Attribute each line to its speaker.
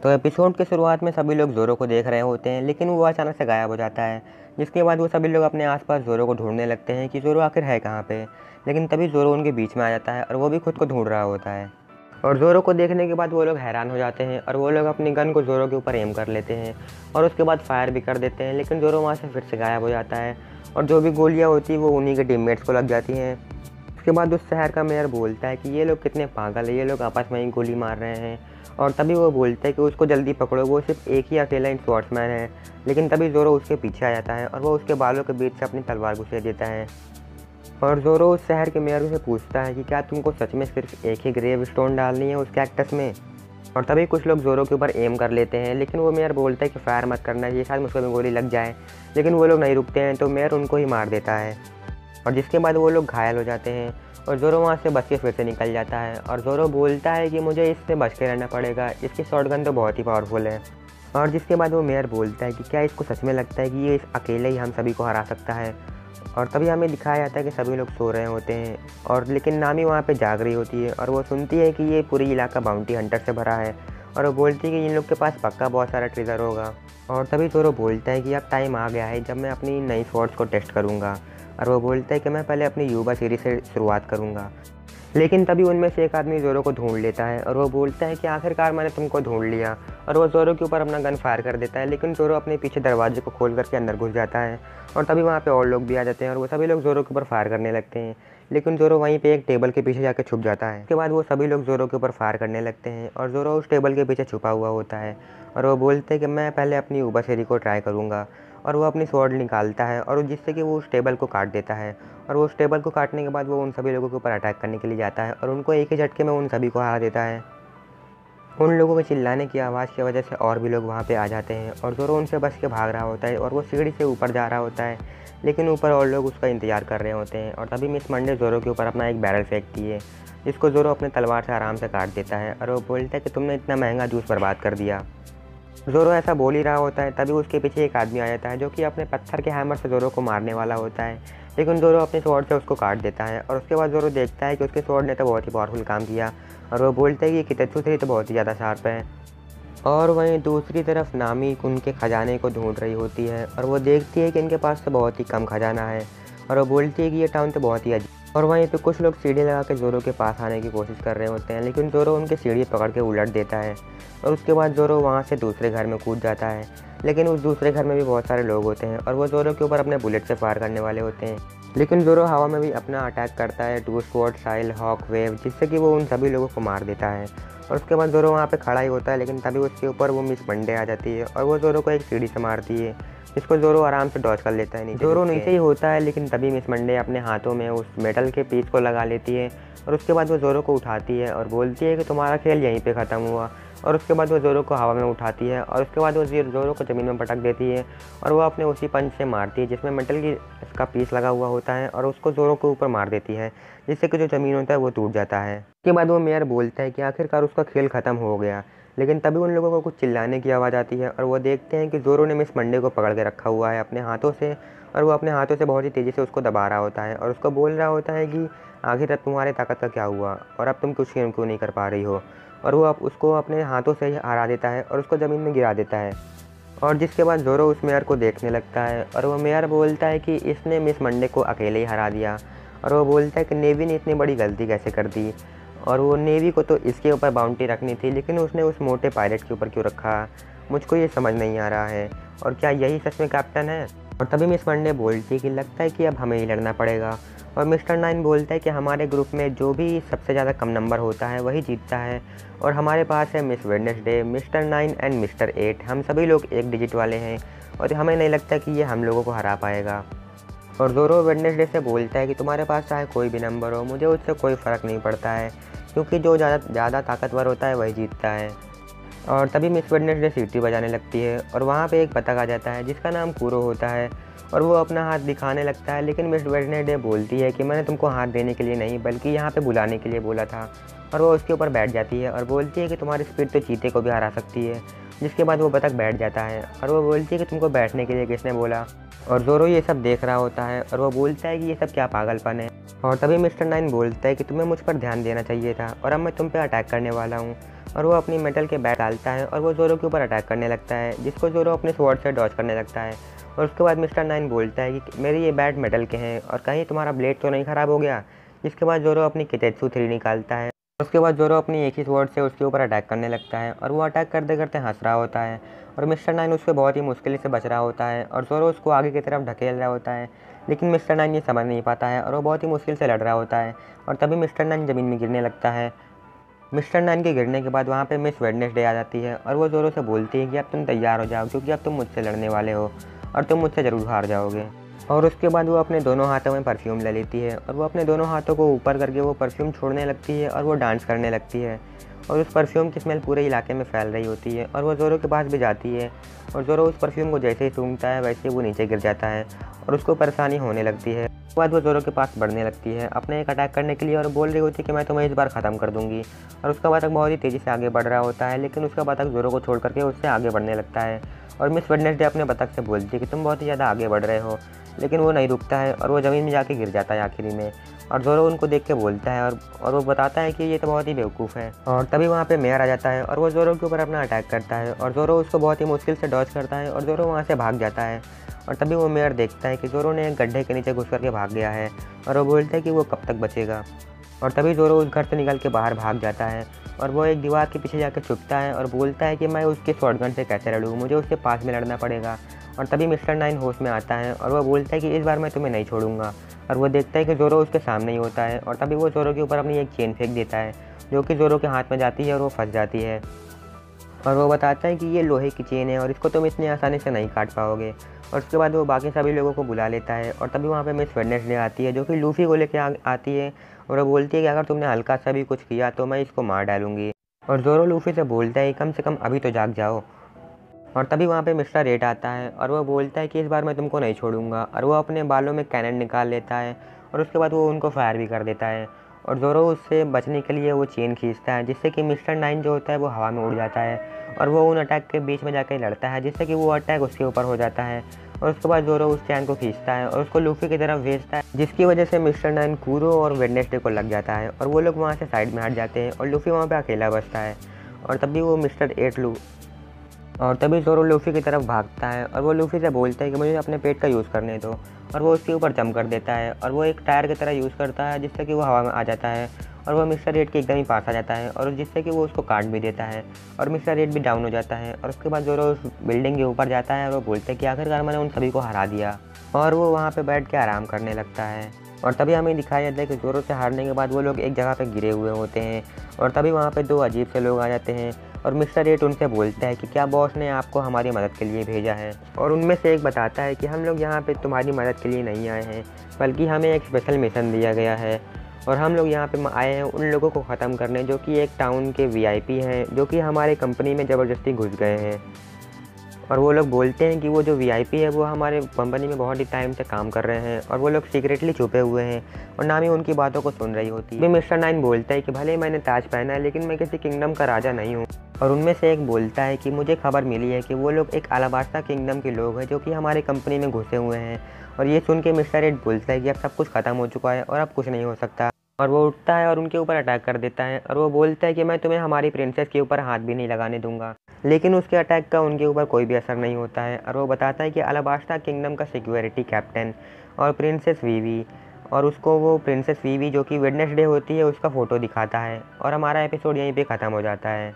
Speaker 1: तो एपिसोड की शुरुआत में सभी लोग ज़ोरो को देख रहे होते हैं, लेकिन वो अचानक से गायब हो जाता है। जिसके बाद वो सभी लोग अपने आसपास ज़ोरो को ढूंढने लगते हैं कि ज़ोरो आखिर है कहाँ पे। लेकिन तभी ज़ोरो उनके बीच में आ जाता है और वो भी खुद को ढूंढ रहा होता है। और ज़ोरो को देखने के बाद वो लोग हैरान हो जाते हैं और वो लोग अपनी गन को ज़ोरो के ऊपर एम कर लेते हैं और उसके बाद फायर भी कर देते हैं। लेकिन ज़ोरो वहाँ से फिर से गायब हो जाता है और जो भी गोलियाँ होती हैं वो उन्हीं के टीममेट्स को लग जाती हैं। उसके बाद उस शहर का मेयर बोलता है कि ये लोग कितने पागल है, ये लोग आपस में ही गोली मार रहे हैं। और तभी वो बोलता है कि उसको जल्दी पकड़ो, वो सिर्फ एक ही अकेला स्वॉर्ड्समैन है। लेकिन तभी ज़ोरो उसके पीछे आ जाता है और वो उसके बालों के बीच से अपनी तलवार घुसेड़ देता है। और ज़ोरो उस शहर के मेयर से पूछता है कि क्या तुमको सच में सिर्फ एक ही ग्रेव स्टोन डालनी है उस कैक्टस में। और तभी कुछ लोग ज़ोरो के ऊपर एम कर लेते हैं, लेकिन वो मेयर बोलता है कि फायर मत करना, ये शायद मुझको में गोली लग जाए। लेकिन वो लोग नहीं रुकते हैं, तो मेयर उनको ही मार देता है। और जिसके बाद वो लोग घायल हो जाते हैं और ज़ोरो वहाँ से बच के फिर से निकल जाता है। और ज़ोरो बोलता है कि मुझे इससे बच के रहना पड़ेगा, इसकी शॉटगन तो बहुत ही पावरफुल है। और जिसके बाद वो मेयर बोलता है कि क्या इसको सच में लगता है कि ये इस अकेले ही हम सभी को हरा सकता है। और तभी हमें दिखाया जाता है कि सभी लोग सो रहे होते हैं और लेकिन नामी वहाँ पे जाग रही होती है और वो सुनती है कि ये पूरी इलाका बाउंटी हंटर से भरा है। और वो बोलती है कि इन लोग के पास पक्का बहुत सारा ट्रिगर होगा। और तभी ज़ोरो बोलता है कि अब टाइम आ गया है जब मैं अपनी नई स्वॉर्ड्स को टेस्ट करूँगा। और वो बोलता है कि मैं पहले अपनी युवा सीरीज से शुरुआत करूँगा। लेकिन तभी उनमें से एक आदमी ज़ोरो को ढूंढ लेता है और वो बोलता है कि आखिरकार मैंने तुमको ढूंढ लिया। और वो ज़ोरो के ऊपर अपना गन फायर कर देता है, लेकिन ज़ोरो अपने पीछे दरवाजे को खोल करके अंदर घुस जाता है। और तभी वहाँ पे और लोग भी आ जाते हैं और वो सभी लोग ज़ोरो के ऊपर फायर करने लगते हैं। लेकिन ज़ोरो वहीं पे एक टेबल के पीछे जाकर छुप जाता है। उसके बाद वो सभी लोग ज़ोरो के ऊपर फायर करने लगते हैं और ज़ोरो उस टेबल के पीछे छुपा हुआ होता है। और वो बोलते हैं कि मैं पहले अपनी उबासेरी को ट्राई करूँगा। और वो अपनी स्वॉर्ड निकालता है और जिससे कि वो उस टेबल को काट देता है। और वो उस टेबल को काटने के बाद वो उन सभी लोगों के ऊपर अटैक करने के लिए जाता है और उनको एक ही झटके में उन सभी को हरा देता है। उन लोगों के चिल्लाने की आवाज़ की वजह से और भी लोग वहाँ पे आ जाते हैं और ज़ोरो उनसे बच के भाग रहा होता है और वो सीढ़ी से ऊपर जा रहा होता है। लेकिन ऊपर और लोग उसका इंतजार कर रहे होते हैं। और तभी मिस मंडे ज़ोरो के ऊपर अपना एक बैरल फेंकती है, जिसको ज़ोरो अपने तलवार से आराम से काट देता है। और वो बोलता है कि तुमने इतना महंगा जूस बर्बाद कर दिया। ज़ोरो ऐसा बोल ही रहा होता है, तभी उसके पीछे एक आदमी आ जाता है जो कि अपने पत्थर के हैमर से ज़ोरो को मारने वाला होता है। लेकिन ज़ोरो अपने स्वॉर्ड से उसको काट देता है। और उसके बाद ज़ोरो देखता है कि उसके स्वॉर्ड ने तो बहुत ही पावरफुल काम किया। और वो बोलता है कि कितेत्सु थ्री तो बहुत ही ज़्यादा शार्प है। और वहीं दूसरी तरफ नामी उनके खजाने को ढूंढ रही होती है और वो देखती है कि इनके पास तो बहुत ही कम खजाना है। और वो बोलती है कि ये टाउन तो बहुत ही अजीब। और वहीं पे कुछ लोग सीढ़ी लगा के ज़ोरो के पास आने की कोशिश कर रहे होते हैं, लेकिन ज़ोरो उनके सीढ़ी पकड़ के उलट देता है। और उसके बाद ज़ोरो वहाँ से दूसरे घर में कूद जाता है। लेकिन उस दूसरे घर में भी बहुत सारे लोग होते हैं और वो ज़ोरो के ऊपर अपने बुलेट से फायर करने वाले होते हैं। लेकिन ज़ोरो हवा में भी अपना अटैक करता है, two sword style hawk wave, जिससे कि वो उन सभी लोगों को मार देता है। और उसके बाद ज़ोरो वहाँ पे खड़ा ही होता है, लेकिन तभी उसके ऊपर वो मिस मंडे आ जाती है और वो ज़ोरो को एक सीढ़ी से मारती है, जिसको ज़ोरो आराम से डॉज कर लेता है। नीचे ज़ोरो नीचे ही होता है, लेकिन तभी मिस मंडे अपने हाथों में उस मेटल के पीस को लगा लेती है। और उसके बाद वो ज़ोरो को उठाती है और बोलती है कि तुम्हारा खेल यहीं पे ख़त्म हुआ। और उसके बाद वो ज़ोरो को हवा में उठाती है और उसके बाद वो ज़ोरो को ज़मीन में पटक देती है और वो अपने उसी पंच से मारती है जिसमें मेटल की इसका पीस लगा हुआ होता है और उसको ज़ोरो के ऊपर मार देती है, जिससे कि जो ज़मीन होता है वो टूट जाता है। उसके बाद वो मेयर बोलता है कि आखिरकार उसका खेल ख़त्म हो गया। लेकिन तभी उन लोगों को कुछ चिल्लाने की आवाज़ आती है और वो देखते हैं कि ज़ोरो ने मिस मंडे को पकड़ के रखा हुआ है अपने हाथों से। और वो अपने हाथों से बहुत ही तेज़ी से उसको दबा रहा होता है और उसको बोल रहा होता है कि आखिर तुम्हारे ताकत का क्या हुआ और अब तुम कुछ क्यों नहीं कर पा रही हो। और वो अब उसको अपने हाथों से ही हरा देता है और उसको ज़मीन में गिरा देता है। और जिसके बाद ज़ोरो उस मेयर को देखने लगता है और वो मेयर बोलता है कि इसने मिस मंडे को अकेले ही हरा दिया। और वो बोलता है कि नेवी ने इतनी बड़ी गलती कैसे कर दी, और वो नेवी को तो इसके ऊपर बाउंटी रखनी थी, लेकिन उसने उस मोटे पायलट के ऊपर क्यों रखा, मुझको ये समझ नहीं आ रहा है। और क्या यही सच में कैप्टन है। और तभी मिस मंडे बोलती है कि लगता है कि अब हमें ही लड़ना पड़ेगा। और मिस्टर नाइन बोलता है कि हमारे ग्रुप में जो भी सबसे ज़्यादा कम नंबर होता है वही जीतता है। और हमारे पास है miss Wednesday, mister 9 and mister 8, हम सभी लोग एक डिजिट वाले हैं और हमें नहीं लगता कि ये हम लोगों को हरा पाएगा। और ज़ोरो वेडनेसडे से बोलता है कि तुम्हारे पास चाहे कोई भी नंबर हो, मुझे उससे कोई फ़र्क नहीं पड़ता है, क्योंकि जो ज़्यादा ताकतवर होता है वही जीतता है। और तभी मिस वेडनेसडे सीटी बजाने लगती है और वहाँ पे एक बतख आ जाता है जिसका नाम कूरो होता है। और वो अपना हाथ दिखाने लगता है, लेकिन मिस वेडनेसडे बोलती है कि मैंने तुमको हाथ देने के लिए नहीं बल्कि यहाँ पे बुलाने के लिए बोला था। और वो उसके ऊपर बैठ जाती है और बोलती है कि तुम्हारी स्पीड तो चीते को भी हरा सकती है। जिसके बाद वो बतख बैठ जाता है और वो बोलती है कि तुमको बैठने के लिए किसने बोला। और ज़ोरो ये सब देख रहा होता है और वो बोलता है कि ये सब क्या पागलपन है। और तभी मिस्टर नाइन बोलता है कि तुम्हें मुझ पर ध्यान देना चाहिए था और अब मैं तुम पे अटैक करने वाला हूँ। और वो अपनी मेटल के बैट डालता है और वो ज़ोरो के ऊपर अटैक करने लगता है, जिसको ज़ोरो अपने स्वॉर्ड से डॉज करने लगता है। और उसके बाद मिस्टर नाइन बोलता है कि मेरे ये बैट मेटल के हैं और कहीं तुम्हारा ब्लेड तो नहीं ख़राब हो गया। जिसके बाद ज़ोरो अपनी किटेत्सु 3 निकालता है। उसके बाद ज़ोरो अपनी एक ही स्वॉर्ड से उसके ऊपर अटैक करने लगता है और वो अटैक करते करते हंस रहा होता है। और मिस्टर नाइन उससे बहुत ही मुश्किल से बच रहा होता है और ज़ोरो उसको आगे की तरफ ढकेल रहा होता है, लेकिन मिस्टर नाइन ये समझ नहीं पाता है और वो बहुत ही मुश्किल से लड़ रहा होता है। और तभी मिस्टर नाइन ज़मीन में गिरने लगता है। मिस्टर नाइन के गिरने के बाद वहाँ पे मिस वेडनेसडे आ जाती है और वो ज़ोरो से बोलती है कि अब तुम तैयार हो जाओ, क्योंकि अब तुम मुझसे लड़ने वाले हो और तुम मुझसे ज़रूर हार जाओगे। और उसके बाद वो अपने दोनों हाथों में परफ्यूम ले लेती है और वो अपने दोनों हाथों को ऊपर करके वो परफ्यूम छोड़ने लगती है और वो डांस करने लगती है। और उस परफ्यूम की स्मेल पूरे इलाके में फैल रही होती है और वो ज़ोरो के पास भी जाती है। और ज़ोरो उस परफ्यूम को जैसे ही सूंघता है वैसे ही वो नीचे गिर जाता है और उसको परेशानी होने लगती है। उसके बाद वो ज़ोरो के पास बढ़ने लगती है अपने एक अटैक करने के लिए और बोल रही होती है कि मैं तुम्हें इस बार ख़त्म कर दूंगी। और उसका बतख बहुत ही तेज़ी से आगे बढ़ रहा होता है, लेकिन उसका बतख ज़ोरो को छोड़ करके उससे आगे बढ़ने लगता है। और मिस वेडनेसडे अपने बतख से बोलती है कि तुम बहुत ही ज़्यादा आगे बढ़ रहे हो, लेकिन वो नहीं रुकता है और वो ज़मीन में जाके गिर जाता है आखिरी में। और ज़ोरो उनको देख के बोलता है और वो बताता है कि ये तो बहुत ही बेवकूफ़ है। और तभी वहाँ पे मेयर आ जाता है और वो ज़ोरो के ऊपर अपना अटैक करता है और ज़ोरो उसको बहुत ही मुश्किल से डॉज करता है और ज़ोरो वहाँ से भाग जाता है। और तभी वो मेयर देखता है कि ज़ोरो ने एक गड्ढे के नीचे घुस करके भाग गया है और वो बोलता है कि वो कब तक बचेगा। और तभी ज़ोरो उस घर से निकल के बाहर भाग जाता है और वो एक दीवार के पीछे जाकर छुपता है और बोलता है कि मैं उसके शॉटगन से कैसे लड़ूँ, मुझे उसके पास में लड़ना पड़ेगा। और तभी मिस्टर नाइन होश में आता है और वो बोलता है कि इस बार मैं तुम्हें नहीं छोड़ूंगा। और वो देखता है कि ज़ोरो उसके सामने ही होता है और तभी वो ज़ोरो के ऊपर अपनी एक चेन फेंक देता है, जो कि ज़ोरो के हाथ में जाती है और वो फंस जाती है। और वो बताता है कि ये लोहे की चेन है और इसको तुम इतनी आसानी से नहीं काट पाओगे। और उसके बाद वो बाकी सभी लोगों को बुला लेता है और तभी वहाँ पे मिस वेडनेसडे आती है, जो कि लूफ़ी को लेके आती है और वो बोलती है कि अगर तुमने हल्का सा भी कुछ किया तो मैं इसको मार डालूंगी। और ज़ोरो लूफ़ी से बोलता है कम से कम अभी तो जाग जाओ। और तभी वहाँ पे मिस्टर रेड आता है और वो बोलता है कि इस बार मैं तुमको नहीं छोड़ूंगा। और वो अपने बालों में कैनन निकाल लेता है और उसके बाद वो उनको फायर भी कर देता है। और ज़ोरो उससे बचने के लिए वो चेन खींचता है, जिससे कि मिस्टर नाइन जो होता है वो हवा में उड़ जाता है और वो उन अटैक के बीच में जाकर लड़ता है, जिससे कि वो अटैक उसके ऊपर हो जाता है। और उसके बाद ज़ोरो उस चैन को खींचता है और उसको लूफ़ी की तरफ भेजता है, जिसकी वजह से मिस्टर नाइन कुरो और वेडनेसडे को लग जाता है और वो लोग वहाँ से साइड में हट जाते हैं और लूफ़ी वहाँ पे अकेला बचता है। और तभी वो मिस्टर एट और तभी ज़ोरो लूफ़ी की तरफ भागता है और वो लूफ़ी से बोलता है कि मुझे अपने पेट का यूज़ करने दो। और वो उसके ऊपर जंप कर देता है और वो एक टायर की तरह यूज़ करता है, जिससे कि वो हवा में आ जाता है और वो मिस्टर रेड के एकदम ही पास आ जाता है और जिससे कि वो उसको काट भी देता है और मिस्टर रेड भी डाउन हो जाता है। और उसके बाद ज़ोरो उस बिल्डिंग के ऊपर जाता है और वो बोलता है कि आखिरकार मैंने उन सभी को हरा दिया। और वो वहाँ पे बैठ के आराम करने लगता है। और तभी हमें दिखाया जाता है कि ज़ोरो से हारने के बाद वो लोग एक जगह पे गिरे हुए होते हैं और तभी वहाँ पे 2 अजीब से लोग आ जाते हैं और मिस्टर एट उनसे बोलता है कि क्या बॉस ने आपको हमारी मदद के लिए भेजा है। और उनमें से एक बताता है कि हम लोग यहाँ पे तुम्हारी मदद के लिए नहीं आए हैं, बल्कि हमें एक स्पेशल मिशन दिया गया है और हम लोग यहाँ पे आए हैं उन लोगों को ख़त्म करने जो कि एक टाउन के वीआईपी हैं, जो कि हमारे कंपनी में ज़बरदस्ती घुस गए हैं। और वो लोग बोलते हैं कि वो जो वीआईपी है वो हमारे कंपनी में बहुत ही टाइम से काम कर रहे हैं और वो लोग सीक्रेटली छुपे हुए हैं और नामी उनकी बातों को सुन रही होती है। भी मिस्टर नाइन बोलता है कि भले मैंने ताज पहना है, लेकिन मैं किसी किंगडम का राजा नहीं हूँ। और उनमें से एक बोलता है कि मुझे खबर मिली है कि वो लोग एक अलाबास्ता किंगडम के लोग हैं जो कि हमारे कंपनी में घुसे हुए हैं। और ये सुन के मिस्टर एट बोलता है कि अब सब कुछ ख़त्म हो चुका है और अब कुछ नहीं हो सकता। और वो उठता है और उनके ऊपर अटैक कर देता है और वो बोलता है कि मैं तुम्हें हमारी प्रिंसेस के ऊपर हाथ भी नहीं लगाने दूंगा। लेकिन उसके अटैक का उनके ऊपर कोई भी असर नहीं होता है और वो बताता है कि अलाबास्ता किंगडम का सिक्योरिटी कैप्टन और प्रिंसेस वीवी, और उसको वो प्रिंसेस वीवी जो कि वेडनेसडे होती है उसका फ़ोटो दिखाता है। और हमारा एपिसोड यहीं पे ख़त्म हो जाता है।